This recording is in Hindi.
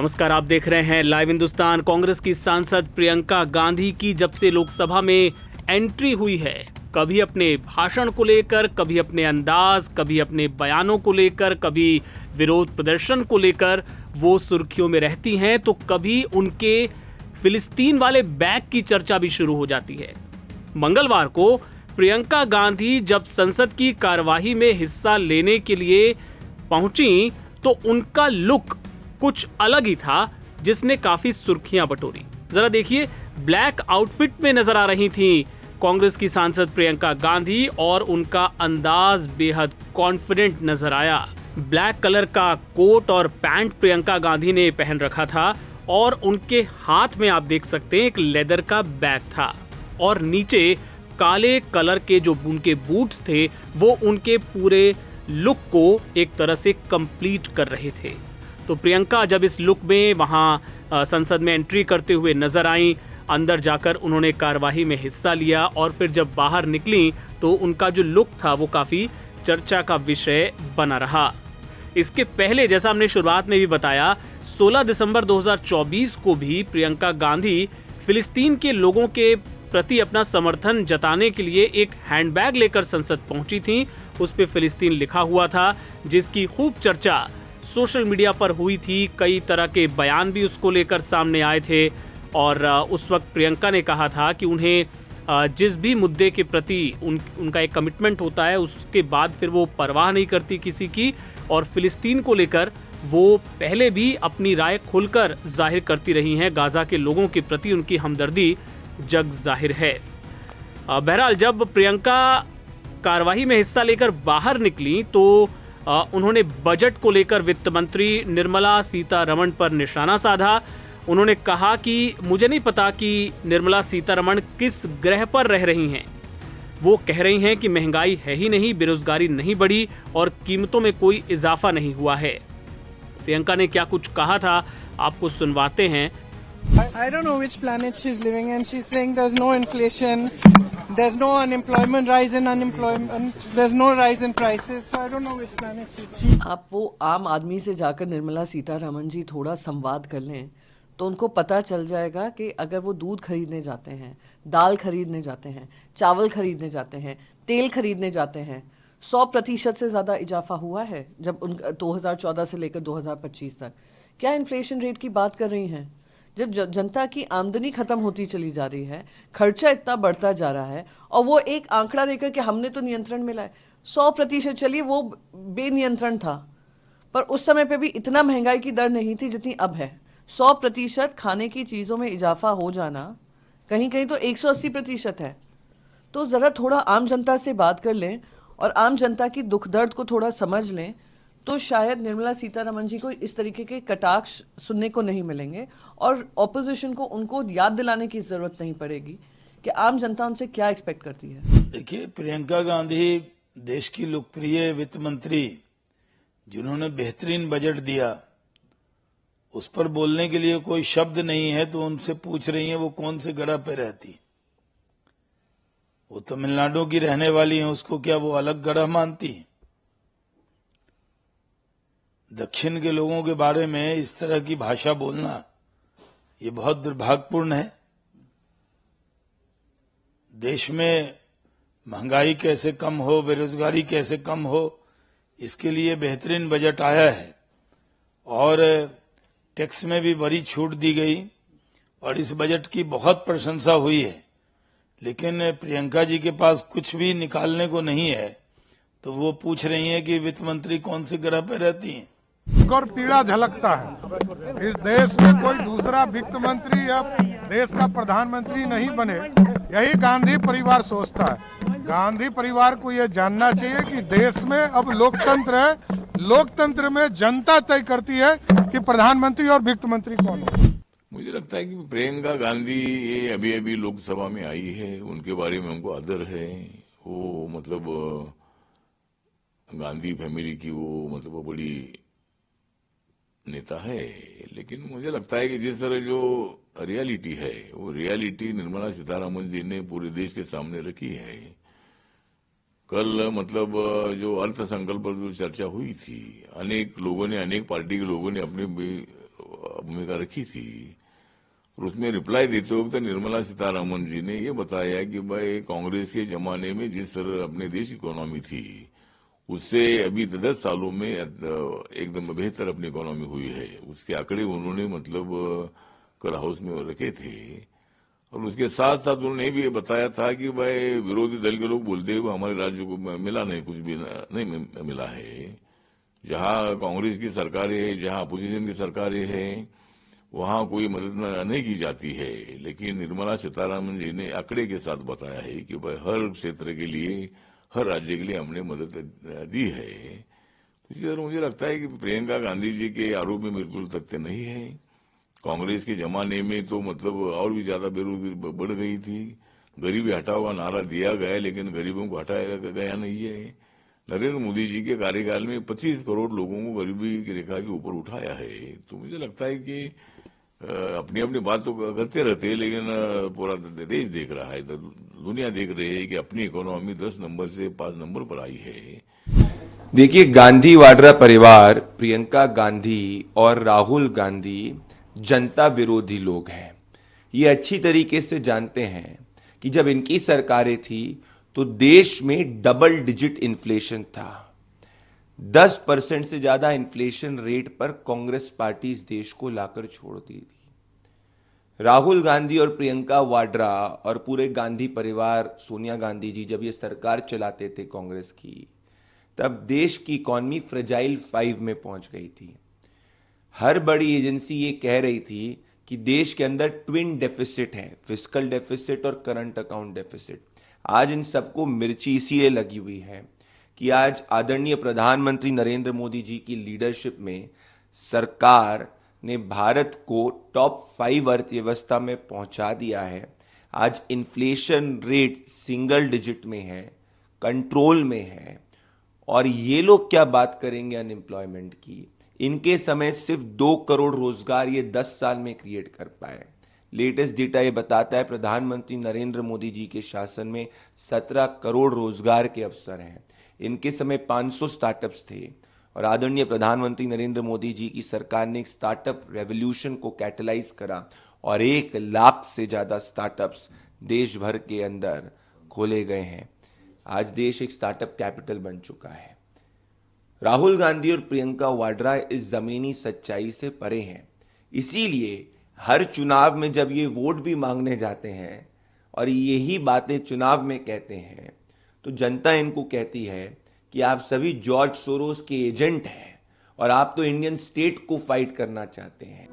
नमस्कार, आप देख रहे हैं लाइव हिंदुस्तान। कांग्रेस की सांसद प्रियंका गांधी की जब से लोकसभा में एंट्री हुई है, कभी अपने भाषण को लेकर, कभी अपने अंदाज, कभी अपने बयानों को लेकर, कभी विरोध प्रदर्शन को लेकर वो सुर्खियों में रहती हैं, तो कभी उनके फिलिस्तीन वाले बैग की चर्चा भी शुरू हो जाती है। मंगलवार को प्रियंका गांधी जब संसद की कार्यवाही में हिस्सा लेने के लिए पहुंची तो उनका लुक कुछ अलग ही था, जिसने काफी सुर्खियां बटोरी। जरा देखिए, ब्लैक आउटफिट में नजर आ रही थी कांग्रेस की सांसद प्रियंका गांधी और उनका अंदाज बेहद कॉन्फिडेंट नजर आया। ब्लैक कलर का कोट और पैंट प्रियंका गांधी ने पहन रखा था और उनके हाथ में आप देख सकते हैं एक लेदर का बैग था और नीचे काले कलर के जो उनके बूट्स थे वो उनके पूरे लुक को एक तरह से कंप्लीट कर रहे थे। तो प्रियंका जब इस लुक में वहां संसद में एंट्री करते हुए नजर आई, अंदर जाकर उन्होंने कार्यवाही में हिस्सा लिया और फिर जब बाहर निकली तो उनका जो लुक था वो काफी चर्चा का विषय बना रहा। इसके पहले, जैसा हमने शुरुआत में भी बताया, 16 दिसंबर 2024 को भी प्रियंका गांधी फिलिस्तीन के लोगों के प्रति अपना समर्थन जताने के लिए एक हैंडबैग लेकर संसद पहुंची थी। उस पे फिलिस्तीन लिखा हुआ था, जिसकी खूब चर्चा सोशल मीडिया पर हुई थी। कई तरह के बयान भी उसको लेकर सामने आए थे और उस वक्त प्रियंका ने कहा था कि उन्हें जिस भी मुद्दे के प्रति उनका एक कमिटमेंट होता है, उसके बाद फिर वो परवाह नहीं करती किसी की, और फिलिस्तीन को लेकर वो पहले भी अपनी राय खुलकर जाहिर करती रही हैं। गाजा के लोगों के प्रति उनकी हमदर्दी जग जाहिर है। बहरहाल जब प्रियंका कार्यवाही में हिस्सा लेकर बाहर निकली तो उन्होंने बजट को लेकर वित्त मंत्री निर्मला सीतारमण पर निशाना साधा। उन्होंने कहा कि मुझे नहीं पता कि निर्मला सीतारमण किस ग्रह पर रह रही हैं। वो कह रही हैं कि महंगाई है ही नहीं, बेरोजगारी नहीं बढ़ी और कीमतों में कोई इजाफा नहीं हुआ है। प्रियंका ने क्या कुछ कहा था, आपको सुनवाते हैं। I don't know which planet she's living in. She's saying there's no inflation, there's no unemployment, rise in unemployment, there's no rise in prices. So I don't know which planet she's. आप वो आम आदमी से जाकर निर्मला सीतारमण जी थोड़ा संवाद कर लें तो उनको पता चल जाएगा कि अगर वो दूध खरीदने जाते हैं, दाल खरीदने जाते हैं, चावल खरीदने जाते हैं, तेल खरीदने जाते हैं, 100% से ज़्यादा इजाफा हुआ है जब उनका 2014 से लेकर 2025 तक। क्या इन्फ्लेशन रेट की बात कर रही हैं? जब जनता की आमदनी खत्म होती चली जा रही है, खर्चा इतना बढ़ता जा रहा है और वो एक आंकड़ा देकर कि हमने तो नियंत्रण में लाए 100%, चलिए वो बेनियंत्रण था, पर उस समय पे भी इतना महंगाई की दर नहीं थी जितनी अब है। 100% खाने की चीज़ों में इजाफा हो जाना कहीं कहीं तो 180% है। तो ज़रा थोड़ा आम जनता से बात कर लें और आम जनता की दुख दर्द को थोड़ा समझ लें तो शायद निर्मला सीतारमण जी को इस तरीके के कटाक्ष सुनने को नहीं मिलेंगे और ऑपोजिशन को उनको याद दिलाने की जरूरत नहीं पड़ेगी कि आम जनता उनसे क्या एक्सपेक्ट करती है। देखिए, प्रियंका गांधी देश की लोकप्रिय वित्त मंत्री जिन्होंने बेहतरीन बजट दिया, उस पर बोलने के लिए कोई शब्द नहीं है, तो उनसे पूछ रही हैं वो कौन से ग्रह पे रहती। वो तमिलनाडु की रहने वाली हैं, उसको क्या वो अलग ग्रह मानती हैं? दक्षिण के लोगों के बारे में इस तरह की भाषा बोलना ये बहुत दुर्भाग्यपूर्ण है। देश में महंगाई कैसे कम हो, बेरोजगारी कैसे कम हो, इसके लिए बेहतरीन बजट आया है और टैक्स में भी बड़ी छूट दी गई और इस बजट की बहुत प्रशंसा हुई है। लेकिन प्रियंका जी के पास कुछ भी निकालने को नहीं है, तो वो पूछ रही हैं कि वित्त मंत्री कौन से ग्रह पर रहती हैं। और पीड़ा झलकता है। इस देश में कोई दूसरा वित्त मंत्री या देश का प्रधानमंत्री नहीं बने, यही गांधी परिवार सोचता है। गांधी परिवार को यह जानना चाहिए कि देश में अब लोकतंत्र है, लोकतंत्र में जनता तय करती है कि प्रधानमंत्री और वित्त मंत्री कौन हो। मुझे लगता है कि प्रियंका गांधी ये अभी अभी लोकसभा में आई है, उनके बारे में हमको आदर है। वो मतलब गांधी फैमिली की वो मतलब बड़ी नेता है, लेकिन मुझे लगता है कि जिस तरह जो रियलिटी है वो रियलिटी निर्मला सीतारमण जी ने पूरे देश के सामने रखी है। कल मतलब जो अर्थसंकल्प पर जो चर्चा हुई थी, अनेक लोगों ने, अनेक पार्टी के लोगों ने अपनी भूमिका रखी थी। और उसमें रिप्लाई देते वक्त निर्मला सीतारमण जी ने ये बताया कि भाई कांग्रेस के जमाने में जिस तरह अपने देश की इकोनॉमी थी उससे अभी 10 सालों में एकदम बेहतर अपनी इकोनॉमी हुई है। उसके आंकड़े उन्होंने मतलब कल हाउस में रखे थे। और उसके साथ साथ उन्होंने भी बताया था कि भाई विरोधी दल के लोग बोलते हुए हमारे राज्य को मिला नहीं, कुछ भी नहीं मिला है। जहां कांग्रेस की सरकारें है, जहां अपोजिशन की सरकारें हैं, वहां कोई मदद नहीं की जाती है। लेकिन निर्मला सीतारमण जी ने आंकड़े के साथ बताया है कि भाई हर क्षेत्र के लिए, हर राज्य के लिए हमने मदद दी है। तो इसी तरह मुझे लगता है कि प्रियंका गांधी जी के आरोप में बिल्कुल तथ्य नहीं है। कांग्रेस के जमाने में तो मतलब और भी ज्यादा बेरोजगारी बढ़ गई थी। गरीबी हटाओ का नारा दिया गया, लेकिन गरीबों को हटाया गया नहीं है। नरेंद्र मोदी जी के कार्यकाल में 25 करोड़ लोगों को गरीबी की रेखा के ऊपर उठाया है। तो मुझे लगता है कि अपनी अपनी बात तो करते रहते हैं, लेकिन पूरा देश देख रहा है, दुनिया देख रही है कि अपनी इकोनॉमी 10 नंबर से 5 नंबर पर आई है। देखिए, गांधी वाड्रा परिवार, प्रियंका गांधी और राहुल गांधी जनता विरोधी लोग हैं। ये अच्छी तरीके से जानते हैं कि जब इनकी सरकारें थी तो देश में डबल डिजिट इन्फ्लेशन था। 10% से ज्यादा इन्फ्लेशन रेट पर कांग्रेस पार्टी इस देश को लाकर छोड़ दी थी। राहुल गांधी और प्रियंका वाड्रा और पूरे गांधी परिवार, सोनिया गांधी जी जब ये सरकार चलाते थे कांग्रेस की, तब देश की इकॉनमी फ्रेजाइल 5 में पहुंच गई थी। हर बड़ी एजेंसी ये कह रही थी कि देश के अंदर ट्विन डेफिसिट है, फिस्कल डेफिसिट और करंट अकाउंट डेफिसिट। आज इन सबको मिर्ची इसीलिए लगी हुई है कि आज आदरणीय प्रधानमंत्री नरेंद्र मोदी जी की लीडरशिप में सरकार ने भारत को टॉप 5 अर्थव्यवस्था में पहुंचा दिया है। आज इन्फ्लेशन रेट सिंगल डिजिट में है, कंट्रोल में है। और ये लोग क्या बात करेंगे अनएम्प्लॉयमेंट की। इनके समय सिर्फ 2 करोड़ रोजगार ये 10 साल में क्रिएट कर पाए। लेटेस्ट डेटा ये बताता है प्रधानमंत्री नरेंद्र मोदी जी के शासन में 17 करोड़ रोजगार के अवसर हैं। इनके समय 500 स्टार्टअप्स थे और आदरणीय प्रधानमंत्री नरेंद्र मोदी जी की सरकार ने एक स्टार्टअप रेवोल्यूशन को कैटलाइज करा और 1 लाख से ज्यादा स्टार्टअप्स देश भर के अंदर खोले गए हैं। आज देश एक स्टार्टअप कैपिटल बन चुका है। राहुल गांधी और प्रियंका वाड्रा इस जमीनी सच्चाई से परे हैं। इसीलिए हर चुनाव में जब ये वोट भी मांगने जाते हैं और यही बातें चुनाव में कहते हैं, तो जनता इनको कहती है कि आप सभी जॉर्ज सोरोस के एजेंट हैं और आप तो इंडियन स्टेट को फाइट करना चाहते हैं।